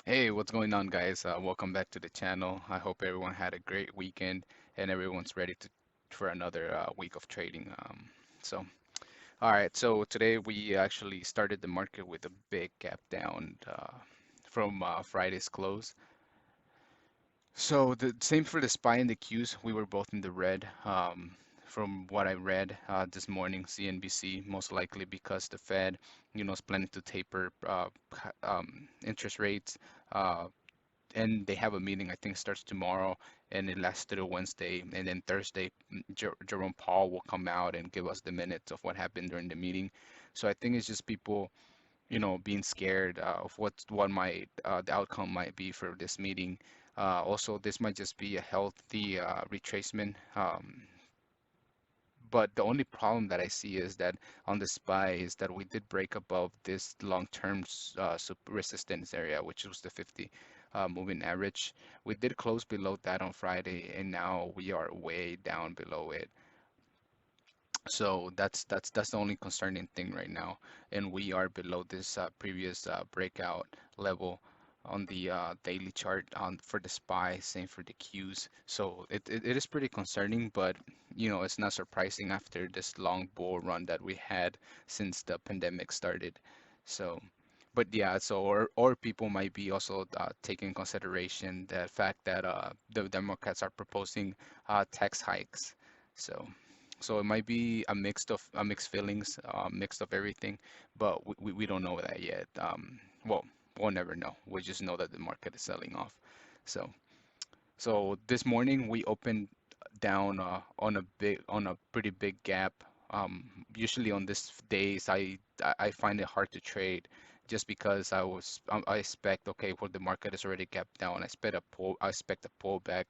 Hey, what's going on, guys? Welcome back to the channel. I hope everyone had a great weekend and everyone's ready for another week of trading. All right, so today we actually started the market with a big gap down from Friday's close. So the same for the SPY and the Qs. We were both in the red. From what I read this morning, CNBC, most likely because the Fed, is planning to taper interest rates. Uh, and they have a meeting, I think starts tomorrow and it lasts through Wednesday. And then Thursday, Jerome Powell will come out and give us the minutes of what happened during the meeting. So I think it's just people, being scared of what might the outcome might be for this meeting. Also, this might just be a healthy retracement. But the only problem that I see is that on the SPY is that we did break above this long-term resistance area, which was the 50 moving average. We did close below that on Friday, and now we are way down below it. So that's the only concerning thing right now, and we are below this previous breakout level on the daily chart on for the SPY, same for the Qs. So it is pretty concerning, but it's not surprising after this long bull run that we had since the pandemic started. So, but yeah, so or people might be also taking consideration the fact that the Democrats are proposing tax hikes. So. So it might be a mixed feelings, mixed of everything, but we don't know that yet. Well, we'll never know. We just know that the market is selling off. So this morning we opened down on a pretty big gap. Usually on these days I find it hard to trade just because I expect, okay, well, the market is already gapped down. I expect a pullback.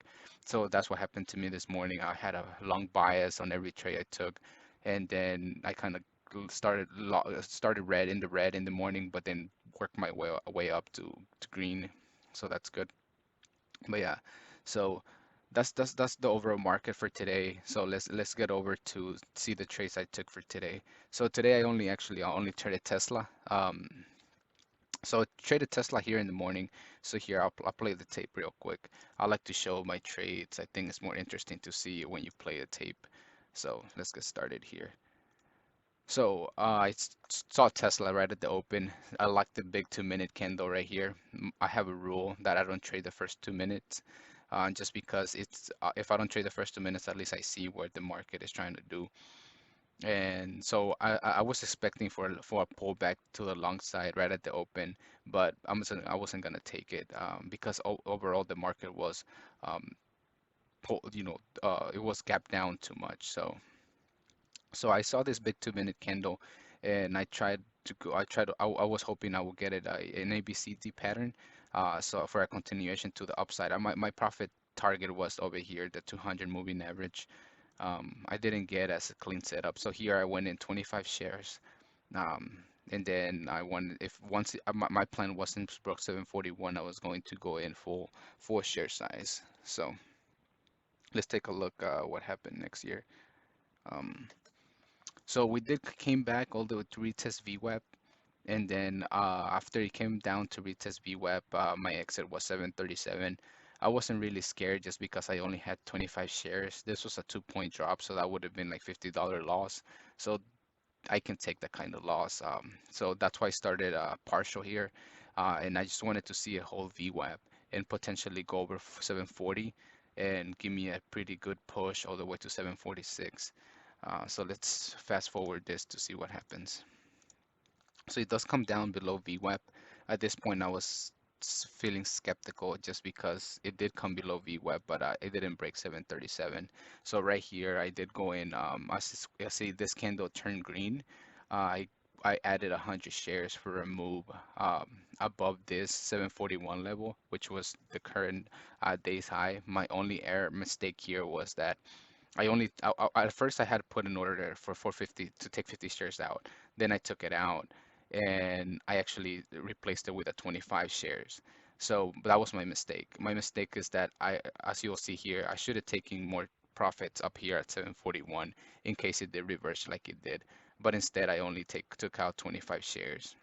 So that's what happened to me this morning. I had a long bias on every trade I took, and then I kind of started red in the morning, but then worked my way up to green. So that's good. But yeah, so that's the overall market for today. So let's get over to see the trades I took for today. So today I only traded Tesla. So I traded Tesla here in the morning. So here I'll play the tape real quick. I like to show my trades. I think it's more interesting to see when you play the tape. So let's get started here. So saw Tesla right at the open. I like the big 2 minute candle right here. I have a rule that I don't trade the first 2 minutes, just because if I don't trade the first 2 minutes, at least I see what the market is trying to do. And so I was expecting for a pullback to the long side right at the open, but I wasn't gonna take it because o overall the market was um, it was gapped down too much. So I saw this big 2 minute candle, and I was hoping I would get it an ABCD pattern, so for a continuation to the upside. My profit target was over here, the 200 moving average. I didn't get as a clean setup, so here I went in 25 shares, and then I wanted if once my plan wasn't broke 741, I was going to go in full share size. So let's take a look what happened next year. Um, So we did came back all the way to retest VWAP, and then after it came down to retest VWAP, my exit was 737. I wasn't really scared just because I only had 25 shares. This was a 2 point drop, so that would have been like $50 loss. So I can take that kind of loss. So that's why I started partial here, and I just wanted to see a whole VWAP and potentially go over 740 and give me a pretty good push all the way to 746. So let's fast forward this to see what happens. So it does come down below VWAP. At this point, I was feeling skeptical just because it did come below VWAP, but it didn't break 737. So right here, I did go in. I see this candle turned green. I added 100 shares for a move above this 741 level, which was the current day's high. My only error mistake here was that at first I had put an order there for 450 to take 50 shares out. Then I took it out and I actually replaced it with a 25 shares. So that was my mistake. My mistake is that as you'll see here, I should have taken more profits up here at 741 in case it did reverse like it did. But instead I only took out 25 shares.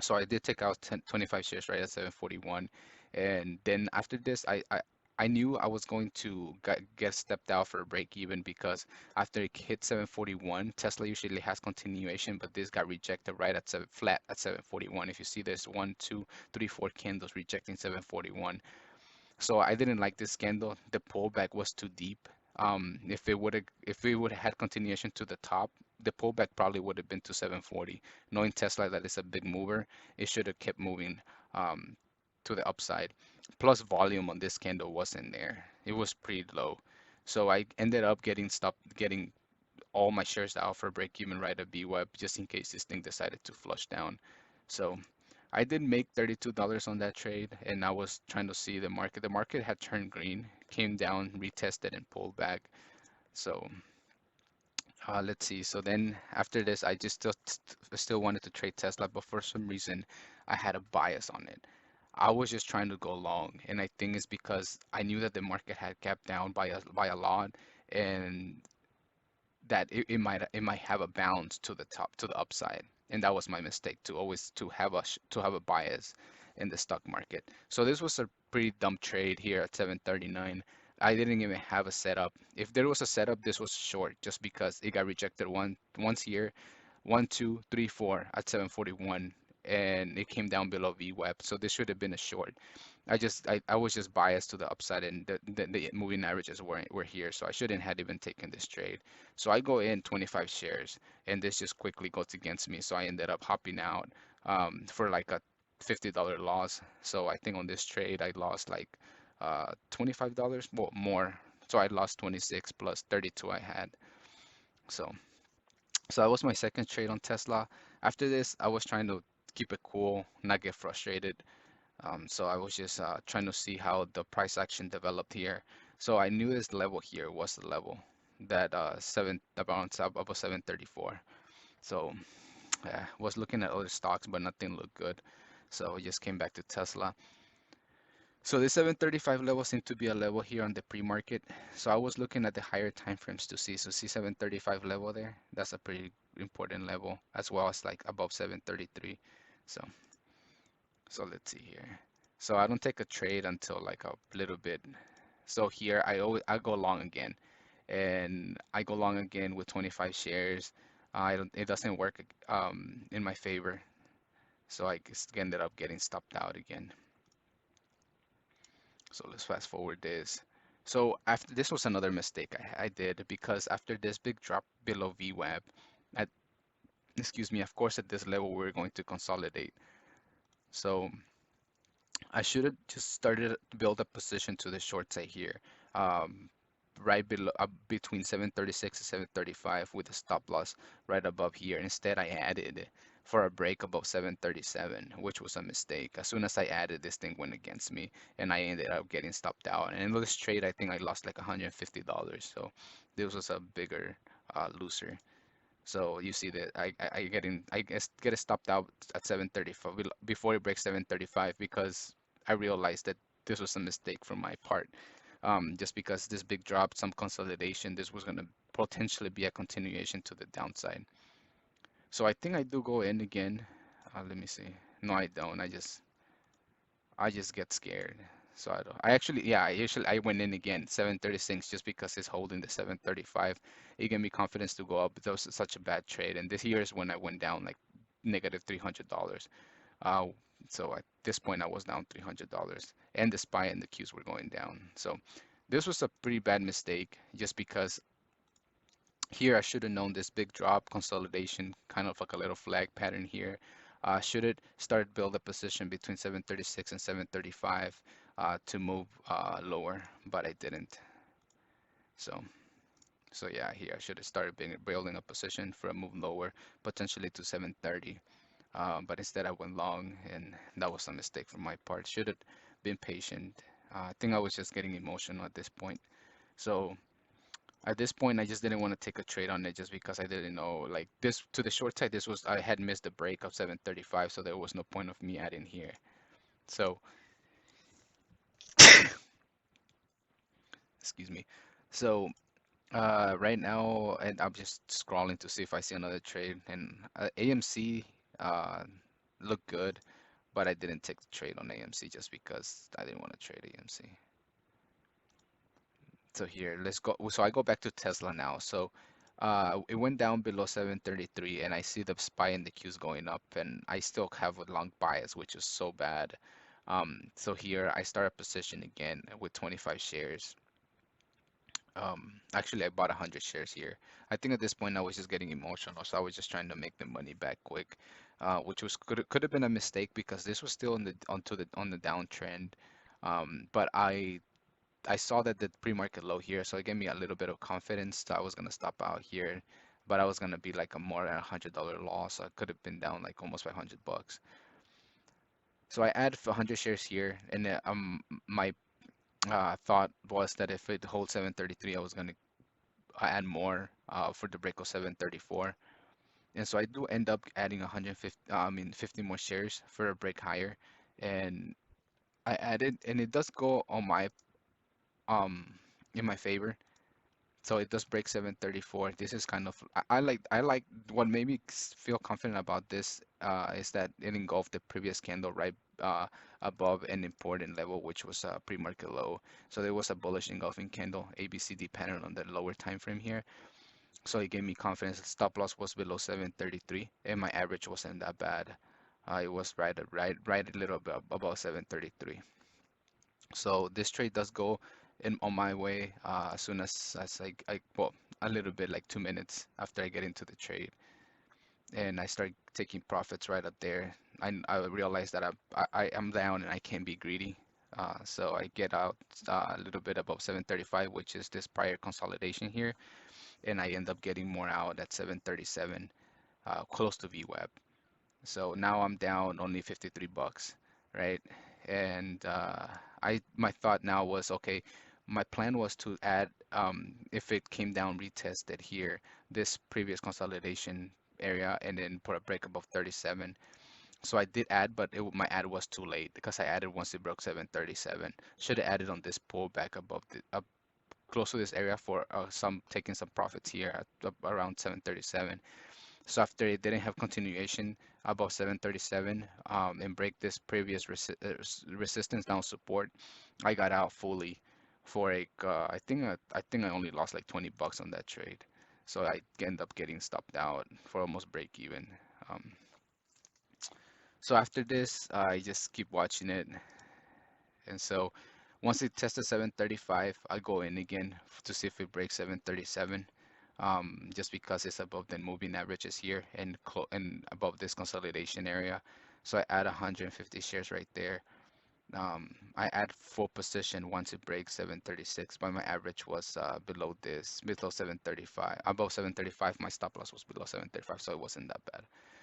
So I did take out 10, 25 shares right at 741. And then after this, I knew I was going to get stepped out for a break even because after it hit 741, Tesla usually has continuation, but this got rejected right at seven flat at 741. If you see there's one, two, three, four candles rejecting 741. So I didn't like this candle. The pullback was too deep. If it would have had continuation to the top, the pullback probably would have been to 740. Knowing Tesla that it's a big mover, it should have kept moving um, to the upside. Plus volume on this candle wasn't there. It was pretty low. So I ended up getting all my shares out for break even right at BWeb just in case this thing decided to flush down. So I did make $32 on that trade, and I was trying to see the market. The market had turned green, came down, retested, and pulled back. So let's see. So then after this, I just still wanted to trade Tesla, but for some reason, I had a bias on it. I was just trying to go long, and I think it's because I knew that the market had gapped down by a lot, and that it might have a bounce to the top to the upside, and that was my mistake to always to have a bias in the stock market. So this was a pretty dumb trade here at 739. I didn't even have a setup. If there was a setup, this was short just because it got rejected once here, one, two, three, four at 741, and it came down below VWAP. So this should have been a short. I was just biased to the upside, and the moving averages were here, so I shouldn't have even taken this trade. So I go in 25 shares, and this just quickly goes against me. So I ended up hopping out for like a $50 loss. So I think on this trade I lost like $25, well, more. So I lost 26 plus 32 I had. So so that was my second trade on Tesla. After this, I was trying to keep it cool, not get frustrated. So I was just trying to see how the price action developed here. So I knew this level here was the level that around above 734. So was looking at other stocks, but nothing looked good. So I just came back to Tesla. So the 735 level seemed to be a level here on the pre-market. So I was looking at the higher time frames to see. So see 735 level there. That's a pretty important level, as well as like above 733. So so let's see here. So I don't take a trade until like a little bit. So here I go long again, and I go long again with 25 shares. I don't it doesn't work in my favor, so I just ended up getting stopped out again. So let's fast forward this. So after this was another mistake I did because after this big drop below VWAP, at excuse me, of course at this level we're going to consolidate. So I should have just started to build a position to the short side here, um, right below between 736 and 735 with a stop loss right above here. Instead, I added for a break above 737, which was a mistake. As soon as I added, this thing went against me, and I ended up getting stopped out. And in this trade, I think I lost like $150. So this was a bigger loser. So you see that I guess get it stopped out at 735 before it breaks 735 because I realized that this was a mistake from my part. Just because this big drop, some consolidation, this was gonna potentially be a continuation to the downside. So I think I do go in again. Let me see. No, I don't. I just get scared. So I don't. I actually, yeah, I went in again, 736, just because it's holding the 735. It gave me confidence to go up. But that was such a bad trade. And this year is when I went down like negative $300. Uh, so at this point, I was down $300, and the SPY and the Qs were going down. So this was a pretty bad mistake, just because here I should have known this big drop consolidation, kind of like a little flag pattern here. Should it start build a position between 736 and 735 to move lower, but I didn't. So so yeah, here I should have started building a position for a move lower, potentially to 730. But instead I went long, and that was a mistake from my part. Should have been patient. I think I was just getting emotional at this point. So at this point, I just didn't want to take a trade on it just because I didn't know. Like this to the short side, this was I had missed the break of 735, so there was no point of me adding here. So, excuse me. So, right now, and I'm just scrolling to see if I see another trade. And AMC, uh, looked good, but I didn't take the trade on AMC just because I didn't want to trade AMC. So here, let's go. So I go back to Tesla now. So it went down below 733, and I see the SPY and the Qs going up, and I still have a long bias, which is so bad. So here I start a position again with 25 shares. Actually, I bought 100 shares here. I think at this point I was just getting emotional, so I was just trying to make the money back quick, which was could have been a mistake because this was still on the downtrend. But I saw that the pre-market low here, so it gave me a little bit of confidence that I was gonna stop out here, but I was gonna be like a more than $100 loss. So I could have been down like almost 500 bucks. So I add 100 shares here, and my thought was that if it holds 733, I was gonna add more for the break of 734. And so I do end up adding 150, I mean 50 more shares for a break higher, and I added, and it does go on my um in my favor. So it does break 734. This is kind of I like what made me feel confident about this is that it engulfed the previous candle right above an important level, which was a pre-market low. So there was a bullish engulfing candle, ABCD pattern on the lower time frame here. So it gave me confidence. Stop loss was below 733, and my average wasn't that bad. It was right a little bit above 733. So this trade does go in on my way as soon as I well a little bit like 2 minutes after I get into the trade, and I start taking profits right up there. I realize that I am down and I can't be greedy. So I get out a little bit above 735, which is this prior consolidation here, and I end up getting more out at 737, close to VWAP. So now I'm down only 53 bucks, right? And I my thought now was okay, my plan was to add if it came down retested here, this previous consolidation area and then put a break above 37. So I did add, but my add was too late because I added once it broke 737. Should have added on this pullback above the up close to this area for some taking some profits here at around 737. So after it didn't have continuation above 737 and break this previous resistance down support, I got out fully for I think I only lost like 20 bucks on that trade. So I end up getting stopped out for almost break even. Um, so after this, I just keep watching it, and so once it tested 735, I go in again to see if it breaks 737. Just because it's above the moving averages here and above this consolidation area. So I add 150 shares right there. I add full position once it breaks 736, but my average was below 735. Above 735, my stop loss was below 735, so it wasn't that bad.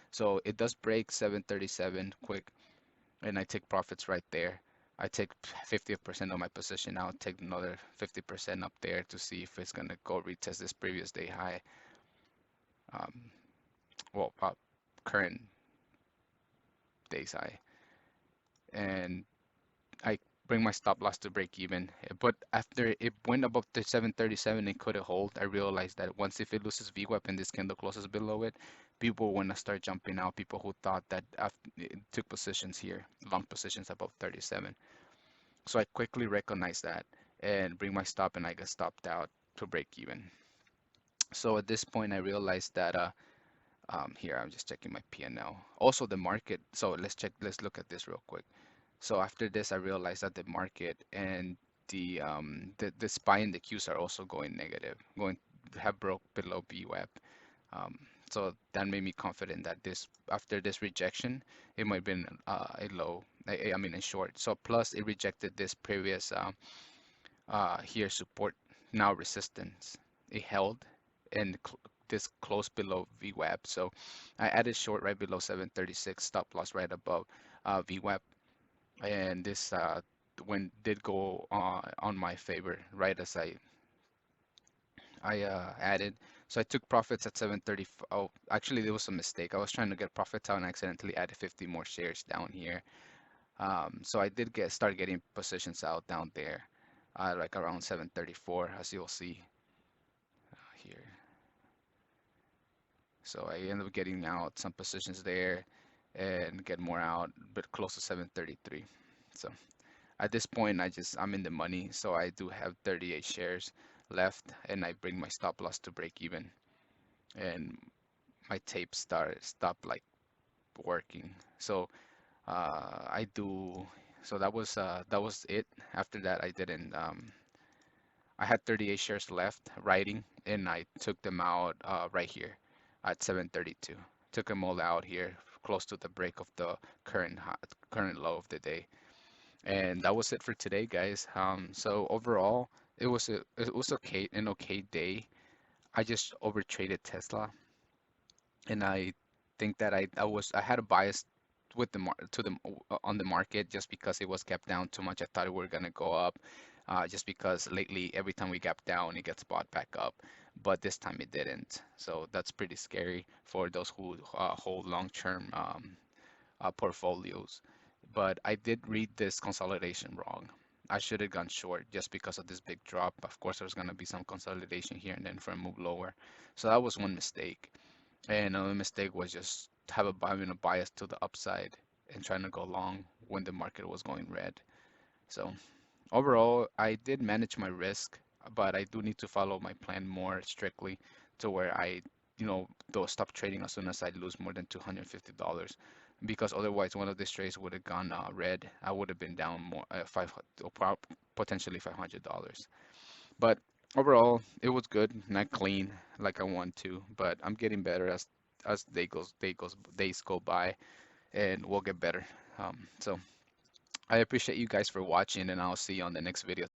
So it does break 737 quick, and I take profits right there. I take 50% of my position out, take another 50% up there to see if it's gonna go retest this previous day high. Um, well, current day's high, and I bring my stop loss to break even. But after it went above the 737 and couldn't hold, I realized that once if it loses VWAP and this candle closes below it, people want to start jumping out. People who thought that after it took positions here, long positions above 37. So I quickly recognized that and bring my stop, and I got stopped out to break even. So at this point, I realized that here I'm just checking my P&L. Also the market. So let's look at this real quick. So after this, I realized that the market and the SPY and the Qs are also going negative, going have broke below BWAP. Um, so that made me confident that this after this rejection, it might have been a low, I mean a short. So plus it rejected this previous here support, now resistance. It held and this close below VWAP. So I added short right below 736, stop loss right above VWAP, and this when did go on my favor right as I added. So I took profits at 730. Oh, actually, there was a mistake. I was trying to get profits out and accidentally added 50 more shares down here. So I did start getting positions out down there, like around 734, as you'll see here. So I ended up getting out some positions there, and get more out, but close to 733. So at this point, I'm in the money, so I do have 38 shares left, and I bring my stop loss to break even, and my tape stopped like working. So I do. So that was it. After that, I didn't. I had 38 shares left writing, and I took them out right here at 732. Took them all out here, close to the break of the current low of the day. And that was it for today, guys. So overall, it was okay, an okay day. I just overtraded Tesla, and I think that I had a bias with the on the market just because it was kept down too much. I thought it were gonna go up, just because lately every time we gap down, it gets bought back up, but this time it didn't. So that's pretty scary for those who hold long-term portfolios. But I did read this consolidation wrong. I should have gone short just because of this big drop. Of course, there's gonna be some consolidation here and then for a move lower. So that was one mistake. And another mistake was just having a bias to the upside and trying to go long when the market was going red. So overall, I did manage my risk, but I do need to follow my plan more strictly to where don't stop trading as soon as I lose more than $250, because otherwise one of these trades would have gone red. I would have been down more, potentially $500. But overall, it was good, not clean like I want to, but I'm getting better as days go by, and we'll get better. So I appreciate you guys for watching, and I'll see you on the next video.